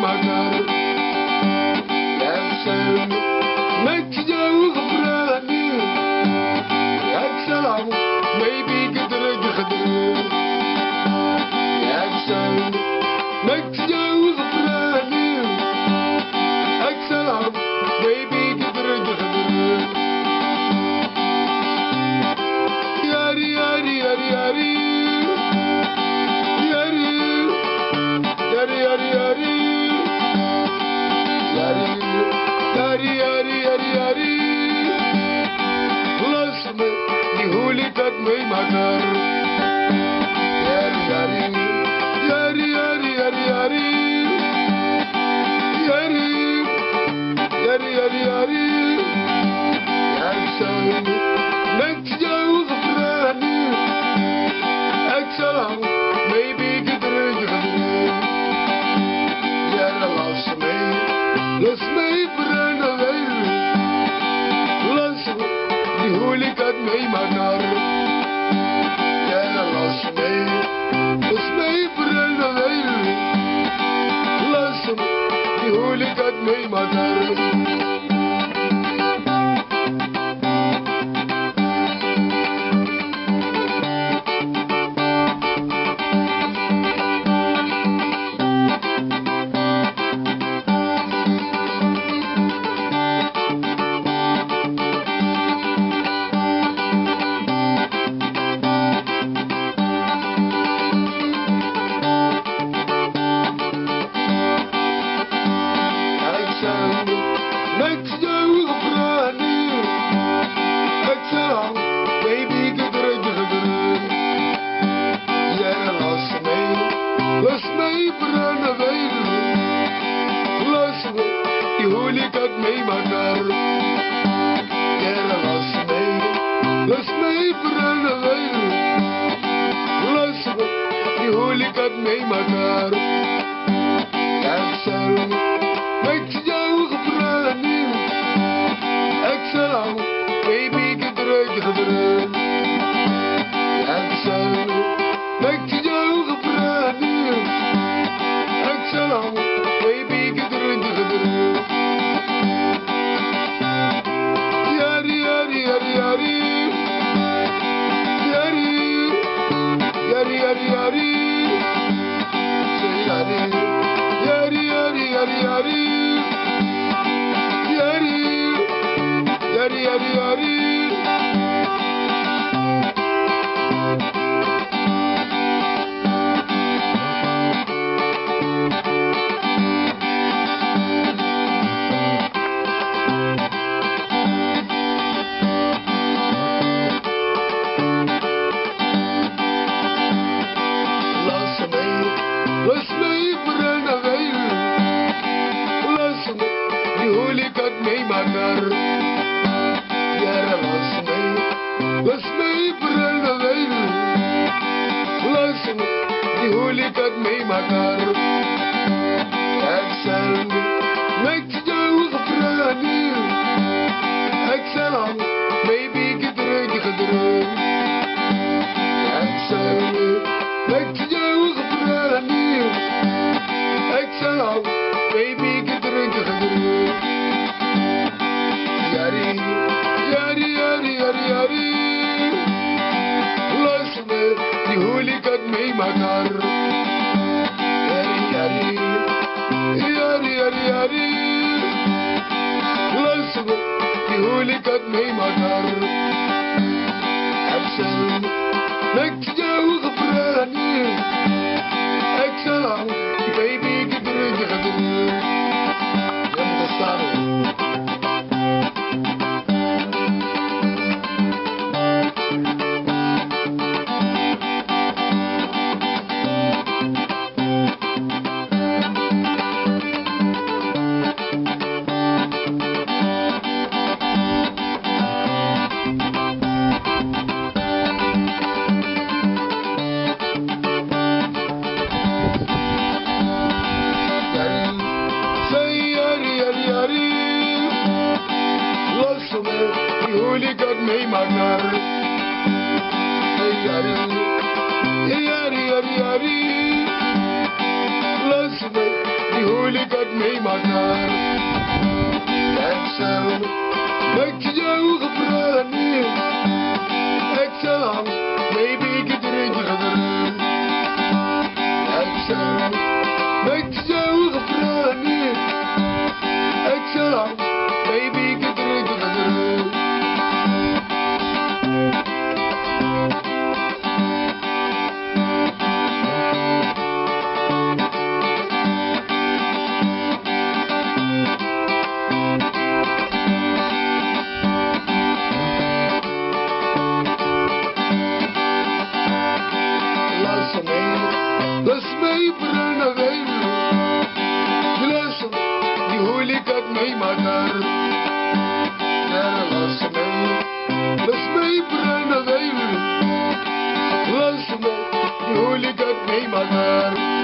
meemaaknaar. Yaaksan, nakjau gebrani. Yaaksalam, maybe gedrug gedrug. Yaaksan, nakjau gebrani. Yaaksalam, maybe gedrug gedrug. Yari yari yari yari. Yari yari yari yari. Yari yari yari yari yari. Laat me die hooligan meemaken. Yari yari yari yari yari yari. Yari yari yari yari. Yaaksan, nakjau gebrani. Yaaksalam, maybe gedrug gedrug. Ja, laat me brennen. Laat me die hooligan meemaken. Ja, laat me brennen. Laat me die hooligan meemaken. Nakjau gebrani. Yaaksalam, baby gedrug gedrug. Ja, laat me brennen. Laat me die hooligan meemaken. Ja, laat me brennen. Laat me die hooligan meemaken. Yaaksan, nakjau gebrani. Yaaksalam, baby gedrug gedrug. Yaaksan, nakjau gebrani. Yaaksalam, baby gedrug gedrug. Yari yari yari yari. Yari yari yari yari. Yari yari yari yari yari. Yari yari yari yari. Laat me brennen. Laat me die hooligan meemaken. Ja, laat me brennen. Laat me die hooligan meemaken. Yaaksan, nakjau gebrani. Yaaksalam, maybe gedrug gedrug. Yaaksan, nakjau gebrani. Yaaksalam, baby gedrug gedrug. Yari yari yari yari yari. Laat me die hooligan meemaken. Yari yari yari yari yari. Laat me die hooligan meemaken. Yaaksan, nakjau gebrani. Yaaksalam, baby gedrug gedrug. Je moet er staan. huwelijkheid meemaakt daar. Ik zal met jou gevraagd niet. Ik zal lang, baby, ik het erin gedaan. Ik zal met jou gevraagd niet. Ik zal lang, baby, ik het erin gedaan. Lass mij brunnen wegen. Lass die huwelijkheid meemaakt daar. Ja, lass mij brunnen wegen. Lass mij die huwelijkheid meemaakt daar.